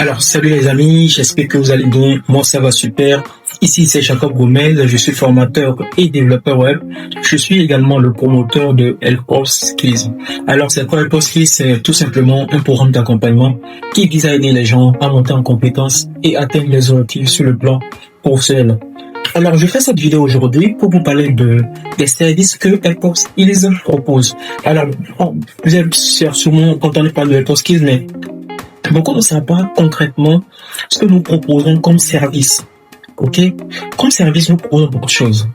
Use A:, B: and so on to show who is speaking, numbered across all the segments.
A: Alors, salut les amis, j'espère que vous allez bien. Moi, ça va super. Ici, c'est Jacob Gomez. Je suis formateur et développeur web. Je suis également le promoteur de Helport Skills. Alors, c'est quoi Helport Skills? C'est tout simplement un programme d'accompagnement qui vise à aider les gens à monter en compétences et atteindre les objectifs sur le plan professionnel. Alors, je fais cette vidéo aujourd'hui pour vous parler des services que Helport Skills propose. Alors, vous êtes sûrement entendu parler de Helport Skills, mais beaucoup ne savent pas concrètement ce que nous proposons comme service. Ok? Comme service, nous proposons beaucoup de choses.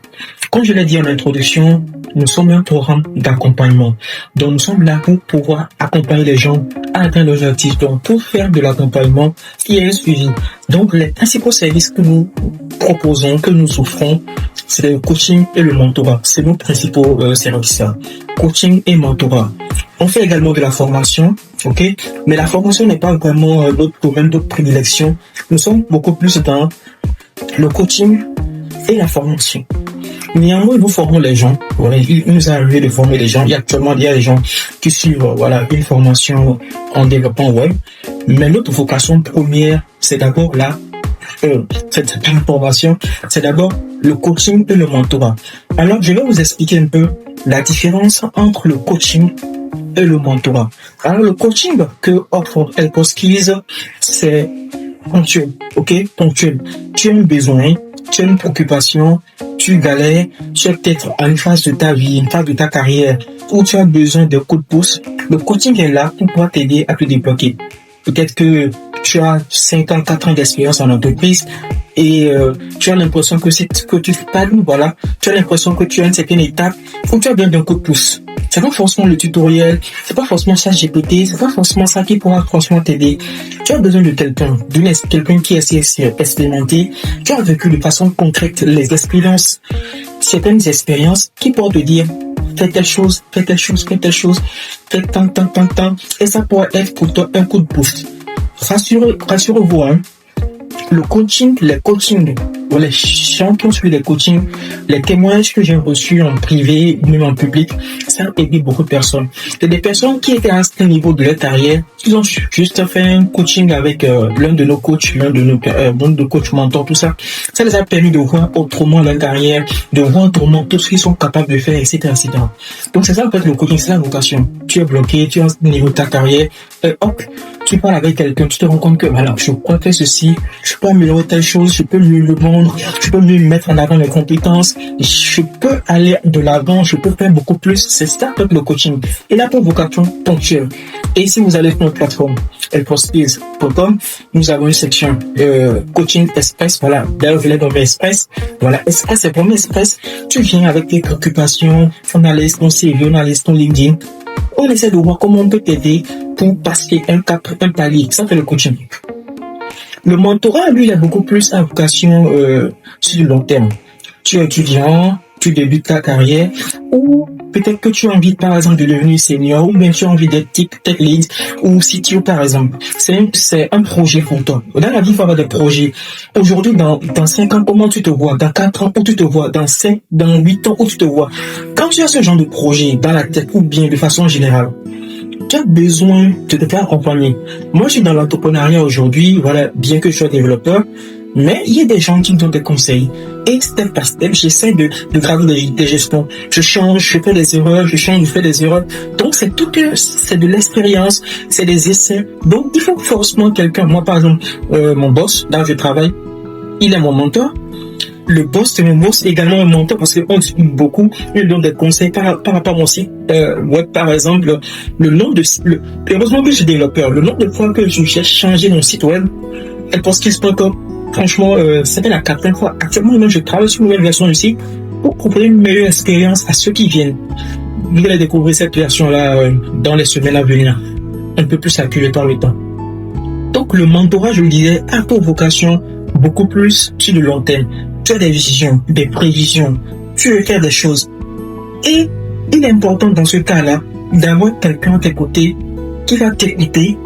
A: Comme je l'ai dit en introduction, nous sommes un programme d'accompagnement. Donc, nous sommes là pour pouvoir accompagner les gens à atteindre leurs objectifs. Donc, pour faire de l'accompagnement, il y a un suivi. Donc, les principaux services que nous proposons, que nous offrons, c'est le coaching et le mentorat. C'est nos principaux services. Coaching et mentorat. On fait également de la formation, ok? Mais la formation n'est pas vraiment notre domaine de prédilection. Nous sommes beaucoup plus dans le coaching et la formation. Néanmoins, nous formons les gens. Voilà, il nous est arrivé de former les gens. Il y a des gens qui suivent une formation en développement web. Mais notre vocation première, c'est d'abord cette formation, c'est d'abord le coaching et le mentorat. Alors, je vais vous expliquer un peu la différence entre le coaching et le mentorat. Alors, le coaching que offre Helport Skills, c'est ponctuel, ok? Ponctuel. Tu as un besoin, tu as une préoccupation, tu galères, tu es peut-être à une phase de ta vie, une phase de ta carrière où tu as besoin de coups de pouce. Le coaching est là pour pouvoir t'aider à te débloquer. Peut-être que tu as 5 ans, 4 ans d'expérience en entreprise et tu as l'impression que tu stagnes, voilà. Tu as l'impression que tu as une certaine étape où tu as besoin d'un coup de pouce. C'est pas forcément le tutoriel, c'est pas forcément ChatGPT, c'est pas forcément ça qui pourra franchement t'aider. Tu as besoin de quelqu'un qui est expérimenté, qui a vécu de façon concrète les expériences, certaines expériences qui pourront te dire fais telle chose, fais telle chose, fais telle chose, fais tant, et ça pourrait être pour toi un coup de boost. Rassurez-vous, hein. Les coachings, les gens qui ont suivi les coachings, les témoignages que j'ai reçus en privé, même en public, ça a aidé beaucoup de personnes. C'est des personnes qui étaient à ce niveau de leur carrière, qui ont juste fait un coaching avec l'un de nos coachs, l'un de nos coachs mentors, tout ça. Ça les a permis de voir autrement leur carrière, de voir autrement tout ce qu'ils sont capables de faire, etc., etc. Donc c'est ça en fait le coaching, c'est la vocation. Tu es bloqué, tu es à ce niveau de ta carrière, et hop, tu parles avec quelqu'un, tu te rends compte que voilà, je crois faire ceci, je peux améliorer telle chose, je peux mieux le vendre, je peux mieux mettre en avant mes compétences, je peux aller de l'avant, je peux faire beaucoup plus. C'est ça le coaching. Et là pour vocation ponctuelle. Et si vous allez sur notre plateforme helportskills.com, nous avons une section coaching express. Voilà, d'ailleurs je l'ai nommé express. Voilà, express, c'est vraiment express. Tu viens avec tes préoccupations, on analyse ton CV, on analyse ton LinkedIn. On essaie de voir comment on peut t'aider pour passer un cap, un palier. Ça fait le coaching. Le mentorat, lui, il a beaucoup plus à vocation sur le long terme. Tu es étudiant, tu débutes ta carrière, ou peut-être que tu as envie, par exemple, de devenir senior, ou bien tu as envie d'être tech lead, ou CTO, par exemple. C'est un projet pour toi. Dans la vie, il faut avoir des projets. Aujourd'hui, dans 5 ans, comment tu te vois? Dans 4 ans, où tu te vois? Dans 8 ans, où tu te vois? Quand tu as ce genre de projet dans la tête, ou bien de façon générale, tu as besoin de te faire accompagner. Moi, je suis dans l'entrepreneuriat aujourd'hui, voilà, bien que je sois développeur, mais il y a des gens qui me donnent des conseils. Et step par step, j'essaie de gravir des gestions. Je change, je fais des erreurs, je change, je fais des erreurs. Donc, c'est de l'expérience, c'est des essais. Donc, il faut forcément quelqu'un. Moi, par exemple, mon boss, là où je travaille, il est mon mentor. Le boss de mon boss est également un mentor parce qu'on discute beaucoup. Il me donne des conseils par rapport à mon site web, par exemple. Heureusement que je suis développeur. Le nombre de fois que j'ai changé mon site web, helportskills.com, franchement, c'était la 4e fois. Actuellement, même, je travaille sur une nouvelle version du site pour proposer une meilleure expérience à ceux qui viennent. Vous allez découvrir cette version-là dans les semaines à venir. Un peu plus accurée par le temps. Donc, le mentorat, je le disais, a pour vocation beaucoup plus sur le long terme. Tu as des visions, des prévisions, tu veux faire des choses. Et il est important dans ce cas-là d'avoir quelqu'un à tes côtés qui va t'aider,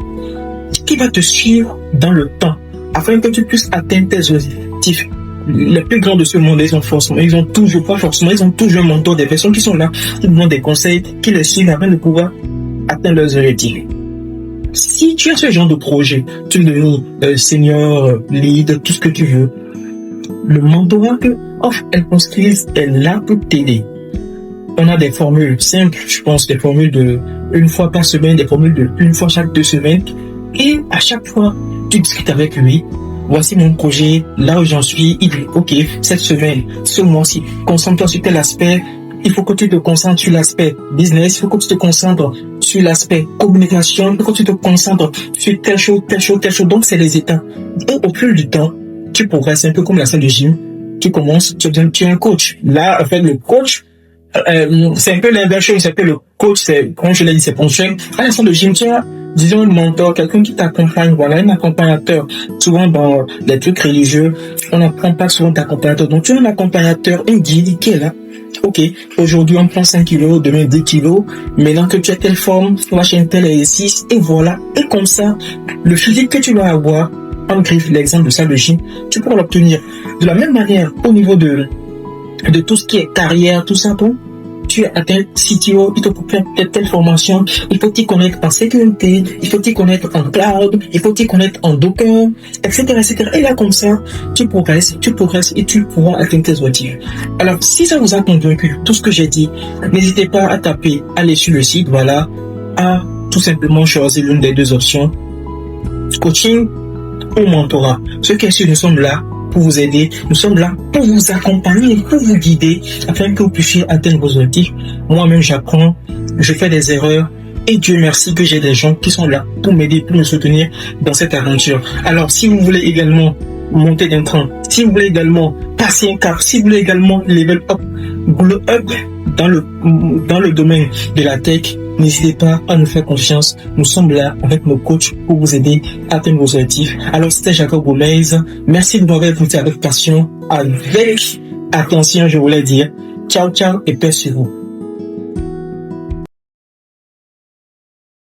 A: qui va te suivre dans le temps, afin que tu puisses atteindre tes objectifs. Les plus grands de ce monde, ils ont toujours un mentor, des personnes qui sont là, qui demandent des conseils, qui les suivent afin de pouvoir atteindre leurs objectifs. Si tu as ce genre de projet, tu me deviens senior, lead, tout ce que tu veux, le mentorat que offre Helpos Skills est là pour t'aider. On a des formules simples, je pense, des formules de une fois par semaine, des formules de une fois chaque 2 semaines. Et à chaque fois, tu discutes avec lui. Voici mon projet, là où j'en suis. Il dit, ok, cette semaine, ce mois-ci, concentre-toi sur tel aspect. Il faut que tu te concentres sur l'aspect business. Il faut que tu te concentres sur l'aspect communication. Il faut que tu te concentres sur telle chose, telle chose, telle chose. Donc, c'est les étapes. Et au fil du temps, tu progresses un peu comme la salle de gym. Tu commences, tu es un coach. Là, en fait, le coach, c'est un peu l'inverse, c'est un peu le coach, c'est, comme je l'ai dit, c'est ponctuel. À l'instant de gym, tu as, disons, un mentor, quelqu'un qui t'accompagne, voilà, un accompagnateur. Souvent, dans les trucs religieux, on n'apprend pas souvent d'accompagnateur. Donc, tu as un accompagnateur, un guide qui est là. Ok, aujourd'hui, on prend 5 kilos, demain 10 kilos. Maintenant que tu as telle forme, tu vas chez tel exercice, et voilà. Et comme ça, le physique que tu vas avoir, en griffe l'exemple de salle de gym, tu pourras l'obtenir. De la même manière, au niveau de tout ce qui est carrière, tout ça, bon, tu as atteint CTO, il te faut faire telle formation, il faut t'y connaître en sécurité, il faut t'y connaître en cloud, il faut t'y connaître en Docker, etc., etc. Et là, comme ça, tu progresses et tu pourras atteindre tes objectifs. Alors, si ça vous a convaincu, tout ce que j'ai dit, n'hésitez pas à taper, aller sur le site, voilà, à tout simplement choisir l'une des 2 options, coaching ou mentorat. Ce qui est sûr, nous sommes là pour vous aider, nous sommes là pour vous accompagner, pour vous guider, afin que vous puissiez atteindre vos objectifs. Moi-même, j'apprends, je fais des erreurs, et Dieu merci que j'ai des gens qui sont là pour m'aider, pour me soutenir dans cette aventure. Alors, si vous voulez également monter d'un train, si vous voulez également passer un cap, si vous voulez également level up, glow up dans le domaine de la tech, n'hésitez pas à nous faire confiance. Nous sommes là avec nos coachs pour vous aider à atteindre vos objectifs. Alors, c'était Jacob Gomez. Merci de m'avoir écouté avec passion, avec attention, je voulais dire. Ciao, ciao et paix sur vous.